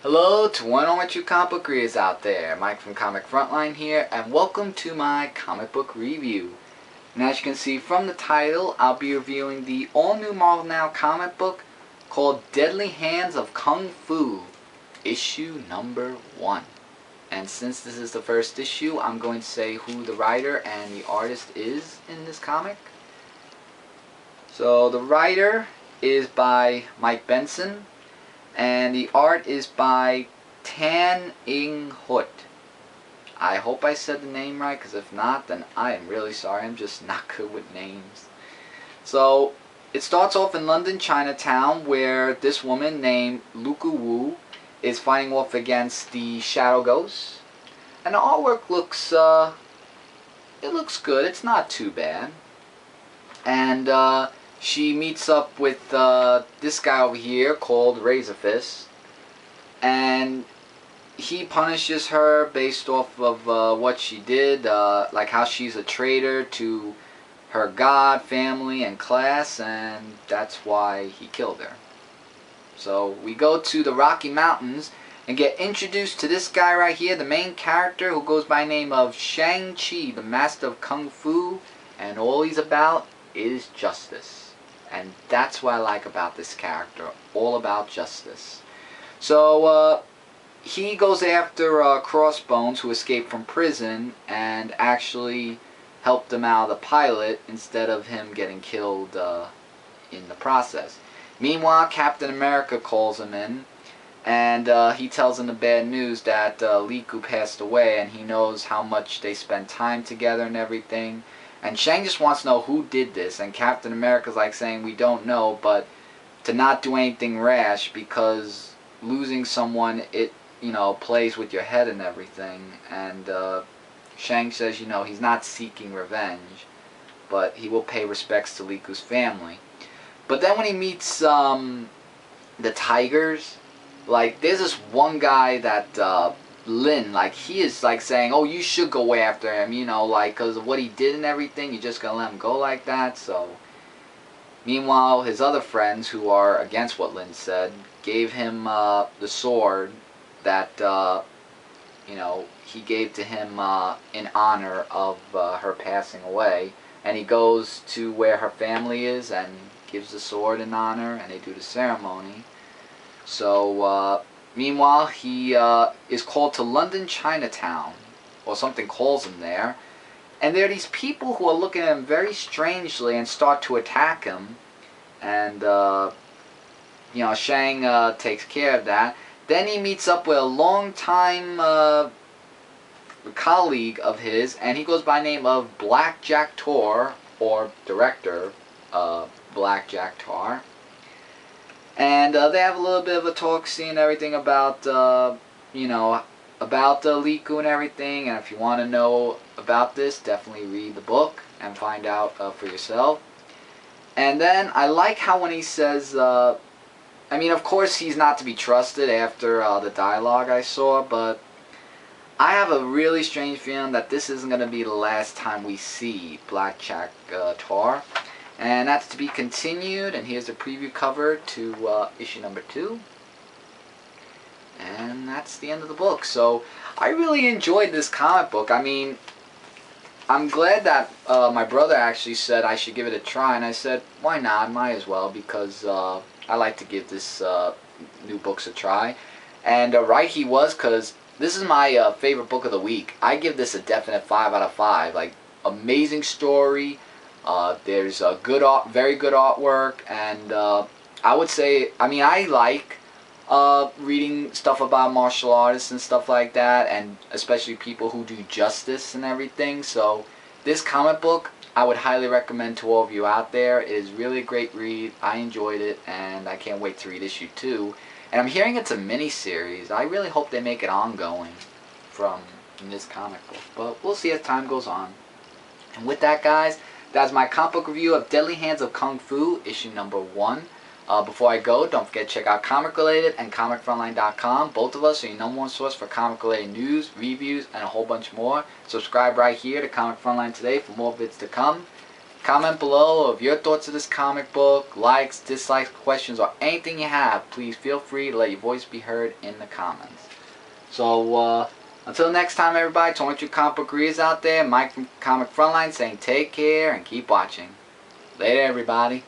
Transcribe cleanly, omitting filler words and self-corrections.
Hello to one on with you comic book readers out there. Mike from Comic Frontline here, and welcome to my comic book review. And as you can see from the title, I'll be reviewing the all-new Marvel Now comic book called Deadly Hands of Kung Fu, issue number 1. And since this is the first issue, I'm going to say who the writer and the artist is in this comic. So the writer is by Mike Benson, and the art is by Tan Ing Hut. I hope I said the name right, because if not, then I am really sorry. I'm just not good with names. So it starts off in London, Chinatown, where this woman named Luku Wu is fighting off against the Shadow Ghosts. And the artwork looks, it looks good. It's not too bad. And she meets up with this guy over here called Razor Fist, and he punishes her based off of what she did, like how she's a traitor to her god, family, and class, and that's why he killed her. So we go to the Rocky Mountains and get introduced to this guy right here, the main character, who goes by the name of Shang-Chi, the master of Kung Fu, and all he's about is justice. And that's what I like about this character, all about justice. So he goes after Crossbones, who escaped from prison, and actually helped him out of the pilot instead of him getting killed in the process. Meanwhile, Captain America calls him in, and he tells him the bad news that Liku passed away, and he knows how much they spent time together and everything. And Shang just wants to know who did this, and Captain America's like saying, we don't know, but to not do anything rash, because losing someone, it, plays with your head and everything. And Shang says, he's not seeking revenge, but he will pay respects to Liku's family. But then when he meets the Tigers, like, there's this one guy that Lin, like, he is like saying, oh, you should go after him, like, because of what he did and everything, you're just gonna let him go like that. So meanwhile, his other friends, who are against what Lin said, gave him the sword that he gave to him in honor of her passing away. And he goes to where her family is and gives the sword in honor, and they do the ceremony. So meanwhile, he is called to London, Chinatown, or something calls him there. And there are these people who are looking at him very strangely and start to attack him. And, Shang takes care of that. Then he meets up with a long-time colleague of his, and he goes by the name of Black Jack Tor, or director Black Jack Tor. And they have a little bit of a talk scene and everything about, about Liku and everything. And if you want to know about this, definitely read the book and find out for yourself. And then I like how when he says, of course he's not to be trusted after the dialogue I saw, but I have a really strange feeling that this isn't going to be the last time we see Black Jack Tor. And that's to be continued, and here's the preview cover to issue number 2. And that's the end of the book. So I really enjoyed this comic book. I'm glad that my brother actually said I should give it a try, and I said, why not? Might as well, because I like to give this new books a try. And right he was, because this is my favorite book of the week. I give this a definite 5 out of 5. Like, amazing story. There's a good very good artwork, and I would say, I like reading stuff about martial artists and stuff like that, and especially people who do justice and everything. So this comic book, I would highly recommend to all of you out there. It is really a great read. I enjoyed it, and I can't wait to read issue 2. And I'm hearing it's a mini-series. I really hope they make it ongoing from this comic book, but we'll see as time goes on. And with that, guys, that's my comic book review of Deadly Hands of Kung Fu, issue number 1. Before I go, don't forget to check out Comic Related and ComicFrontline.com. Both of us are your number 1 source for comic related news, reviews, and a whole bunch more. Subscribe right here to Comic Frontline today for more vids to come. Comment below of your thoughts of this comic book, likes, dislikes, questions, or anything you have. Please feel free to let your voice be heard in the comments. So, until next time, everybody, to all you comic book readers out there, Mike from Comic Frontline saying take care and keep watching. Later, everybody.